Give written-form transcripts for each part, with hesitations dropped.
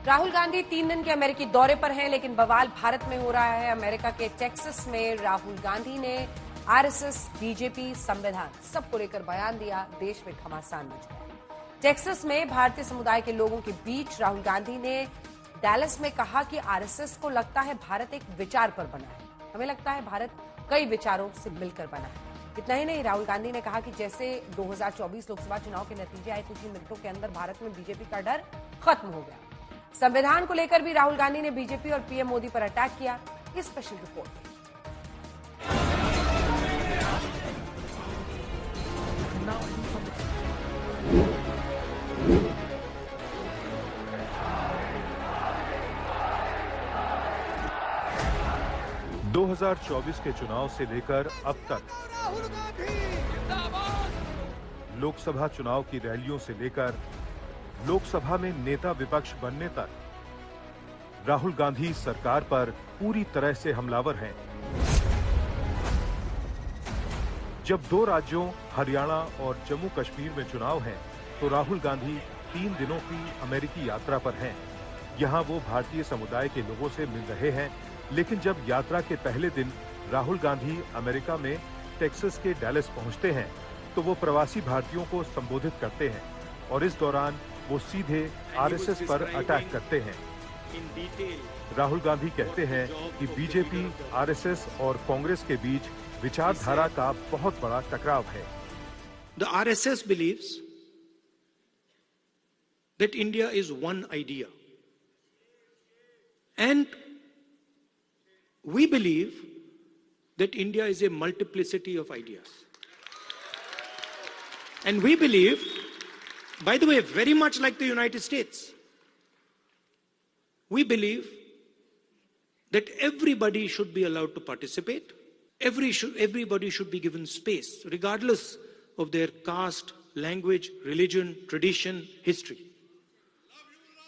राहुल गांधी 3 दिन के अमेरिकी दौरे पर हैं, लेकिन बवाल भारत में हो रहा है। अमेरिका के टेक्सास में राहुल गांधी ने आरएसएस, बीजेपी, संविधान सबको लेकर बयान दिया। देश में घमासान मच गया। टेक्सास में भारतीय समुदाय के लोगों के बीच राहुल गांधी ने डैलस में कहा कि आरएसएस को लगता है भारत एक विचार पर बना है। हमें लगता है भारत कई विचारों से मिलकर बना है। इतना ही नहीं, राहुल गांधी ने कहा कि जैसे 2024 लोकसभा चुनाव के नतीजे आए, कुछ ही मिनटों के अंदर भारत में बीजेपी का डर खत्म हो गया। संविधान को लेकर भी राहुल गांधी ने बीजेपी और पीएम मोदी पर अटैक किया। इस स्पेशल रिपोर्ट 2024 के चुनाव से लेकर अब तक लोकसभा चुनाव की रैलियों से लेकर लोकसभा में नेता विपक्ष बनने तक राहुल गांधी सरकार पर पूरी तरह से हमलावर हैं। जब 2 राज्यों हरियाणा और जम्मू कश्मीर में चुनाव हैं, तो राहुल गांधी 3 दिनों की अमेरिकी यात्रा पर हैं। यहां वो भारतीय समुदाय के लोगों से मिल रहे हैं। लेकिन जब यात्रा के पहले दिन राहुल गांधी अमेरिका में टेक्सास के डैलस पहुंचते हैं, तो वो प्रवासी भारतीयों को संबोधित करते हैं और इस दौरान वो सीधे आरएसएस पर अटैक करते हैं। राहुल गांधी कहते हैं कि बीजेपी, आरएसएस और कांग्रेस के बीच विचारधारा का बहुत बड़ा टकराव है। The RSS believes that India is one idea, and we believe that India is a multiplicity of ideas. And we believe, by the way, very much like the United States, we believe that everybody should be allowed to participate. Everybody should be given space, regardless of their caste, language, religion, tradition, history.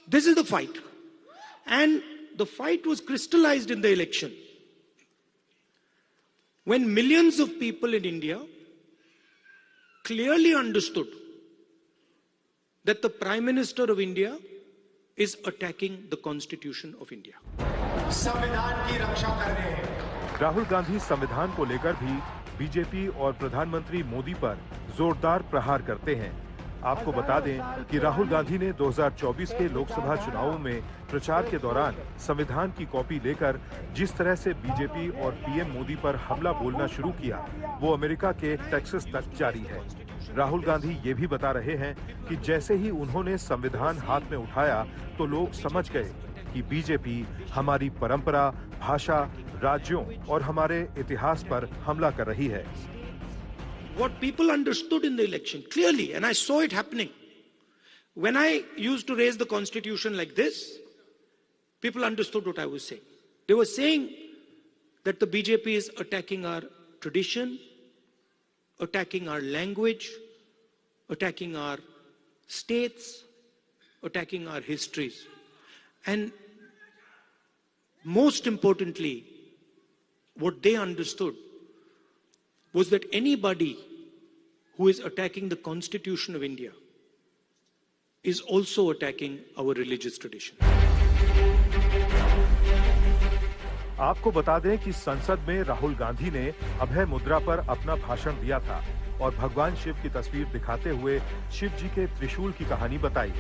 This is the fight. And the fight was crystallized in the election, when millions of people in India clearly understood that the Prime Minister of India is attacking the Constitution of India. संविधान की रक्षा कर रहे हैं। राहुल गांधी संविधान को लेकर भी BJP और प्रधानमंत्री मोदी पर जोरदार प्रहार करते हैं। आपको बता दें कि राहुल गांधी ने 2024 के लोकसभा चुनावों में प्रचार के दौरान संविधान की कॉपी लेकर जिस तरह से बीजेपी और पीएम मोदी पर हमला बोलना शुरू किया, वो अमेरिका के टेक्सास तक जारी है। राहुल गांधी ये भी बता रहे हैं कि जैसे ही उन्होंने संविधान हाथ में उठाया, तो लोग समझ गए कि बीजेपी हमारी परंपरा, भाषा, राज्यों और हमारे इतिहास पर हमला कर रही है। What people understood in the election clearly, and I saw it happening. When I used to raise the Constitution like this, people understood what I was saying. They were saying that the BJP is attacking our tradition, attacking our language, attacking our states, attacking our histories. And most importantly, what they understood was that anybody who is attacking the Constitution of India is also attacking our religious tradition. आपको बता दें कि संसद में राहुल गांधी ने अभय मुद्रा पर अपना भाषण दिया था और भगवान शिव की तस्वीर दिखाते हुए शिव जी के त्रिशूल की कहानी बताई।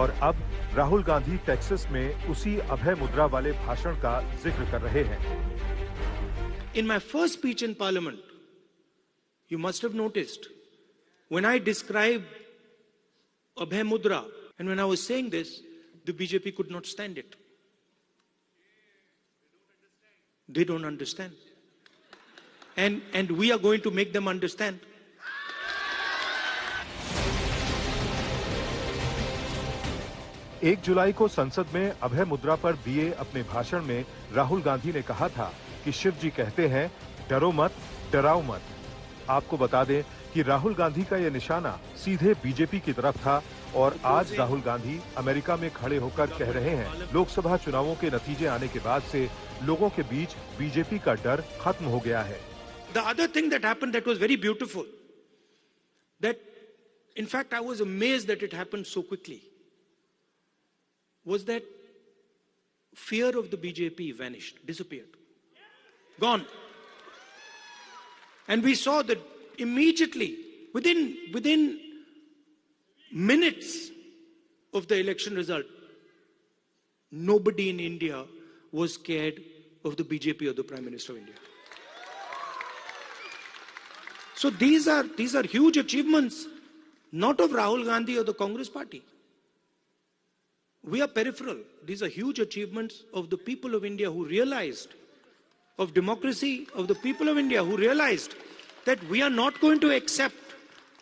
और अब राहुल गांधी टेक्सास में उसी अभय मुद्रा वाले भाषण का जिक्र कर रहे हैं। In my first speech in Parliament, you must have noticed, when I described Abhay Mudra, and when I was saying this, the BJP could not stand it. They don't understand. And we are going to make them understand. एक जुलाई को संसद में अभय मुद्रा पर दिए अपने भाषण में राहुल गांधी ने कहा था कि शिव जी कहते हैं, डरो मत, डराओ मत। आपको बता दें कि राहुल गांधी का यह निशाना सीधे बीजेपी की तरफ था और आज राहुल गांधी अमेरिका में खड़े होकर कह रहे हैं, लोकसभा चुनावों के नतीजे आने के बाद से लोगों के बीच बीजेपी का डर खत्म हो गया है। The other thing that happened that was very beautiful, that in fact I was amazed that it happened so quickly. was that fear of the BJP vanished, disappeared, gone. And we saw that immediately, within minutes of the election result, nobody in India was scared of the BJP or the Prime Minister of India. So these are huge achievements, not of Rahul Gandhi or the Congress party. We are peripheral. These are huge achievements of the people of India who realized, of democracy, of the people of India who realized that we are not going to accept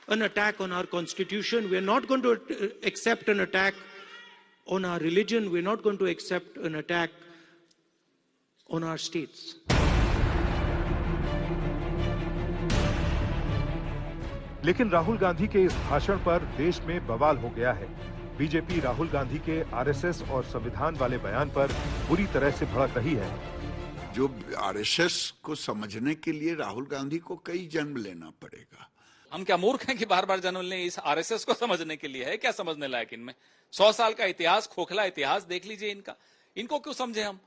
an attack on our constitution. We are not going to accept an attack on our religion. We are not going to accept an attack on our states. लेकिन राहुल गांधी के इस भाषण पर देश में बवाल हो गया है। बीजेपी राहुल गांधी के आरएसएस और संविधान वाले बयान पर बुरी तरह से भड़क रही है। जो आरएसएस को समझने के लिए राहुल गांधी को कई जन्म लेना पड़ेगा। हम क्या मूर्ख हैं कि बार बार जन्म लें? इस आरएसएस को समझने के लिए है क्या समझने लायक इनमें? 100 साल का इतिहास, खोखला इतिहास देख लीजिए इनका। इनको क्यों समझे हम?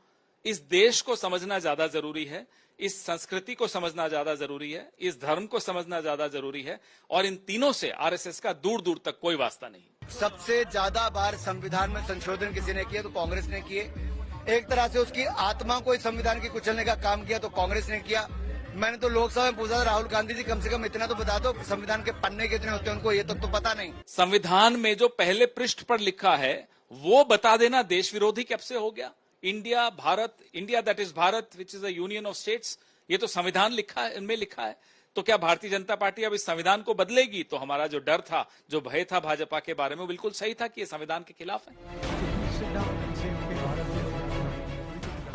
इस देश को समझना ज्यादा जरूरी है, इस संस्कृति को समझना ज्यादा जरूरी है, इस धर्म को समझना ज्यादा जरूरी है, और इन तीनों से आरएसएस का दूर दूर तक कोई वास्ता नहीं। सबसे ज्यादा बार संविधान में संशोधन किसी ने किए तो कांग्रेस ने किए। एक तरह से उसकी आत्मा को इस संविधान की कुचलने का काम किया तो कांग्रेस ने किया। मैंने तो लोकसभा में पूछा था, राहुल गांधी जी कम से कम इतना तो बता दो संविधान के पन्ने कितने होते हैं, उनको ये तक तो पता नहीं। संविधान में जो पहले पृष्ठ पर लिखा है वो बता देना देश विरोधी कब से हो गया? India, Bharat, India that is Bharat which is a union of states, ये तो संविधान लिखा है, इनमें लिखा है। तो क्या भारतीय जनता पार्टी अब इस संविधान को बदलेगी? तो हमारा जो डर था, जो भय था भाजपा के बारे में, बिल्कुल सही था कि ये संविधान के खिलाफ है।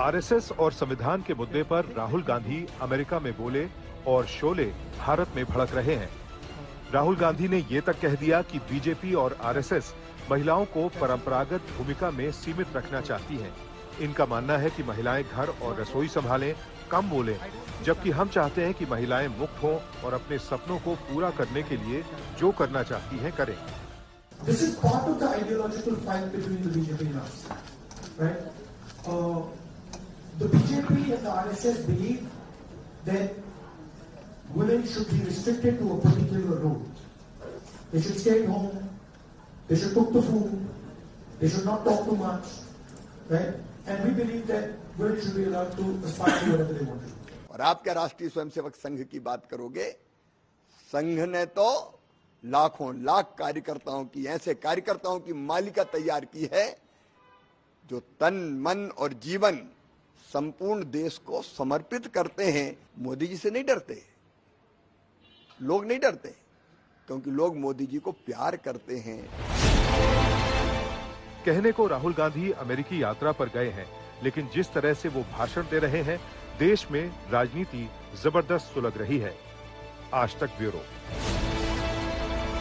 आरएसएस और संविधान के मुद्दे पर राहुल गांधी अमेरिका में बोले और शोले भारत में भड़क रहे हैं। राहुल गांधी ने ये तक कह दिया कि बीजेपी और आरएसएस महिलाओं को परंपरागत भूमिका में सीमित रखना चाहती हैं। इनका मानना है कि महिलाएं घर और रसोई संभालें, कम बोलें, जबकि हम चाहते हैं कि महिलाएं मुक्त हों और अपने सपनों को पूरा करने के लिए जो करना चाहती हैं करें। This is part of the ideological fight between the BJP and us, right? The BJP and the RSS believe that women should be restricted to a particular role. They should stay at home. They should cook the food. They should not talk too much, right? And we believe that women should be allowed to aspire to whatever they want to. और आप क्या राष्ट्रीय स्वयंसेवक संघ की बात करोगे? संघ ने तो लाखों लाख कार्यकर्ताओं की, ऐसे कार्यकर्ताओं की मालिका तैयार की है जो तन, मन और जीवन संपूर्ण देश को समर्पित करते हैं। मोदी जी से नहीं डरते, लोग नहीं डरते, क्योंकि लोग मोदी जी को प्यार करते हैं। कहने को राहुल गांधी अमेरिकी यात्रा पर गए हैं, लेकिन जिस तरह से वो भाषण दे रहे हैं, देश में राजनीति जबरदस्त सुलग रही है। आज तक ब्यूरो।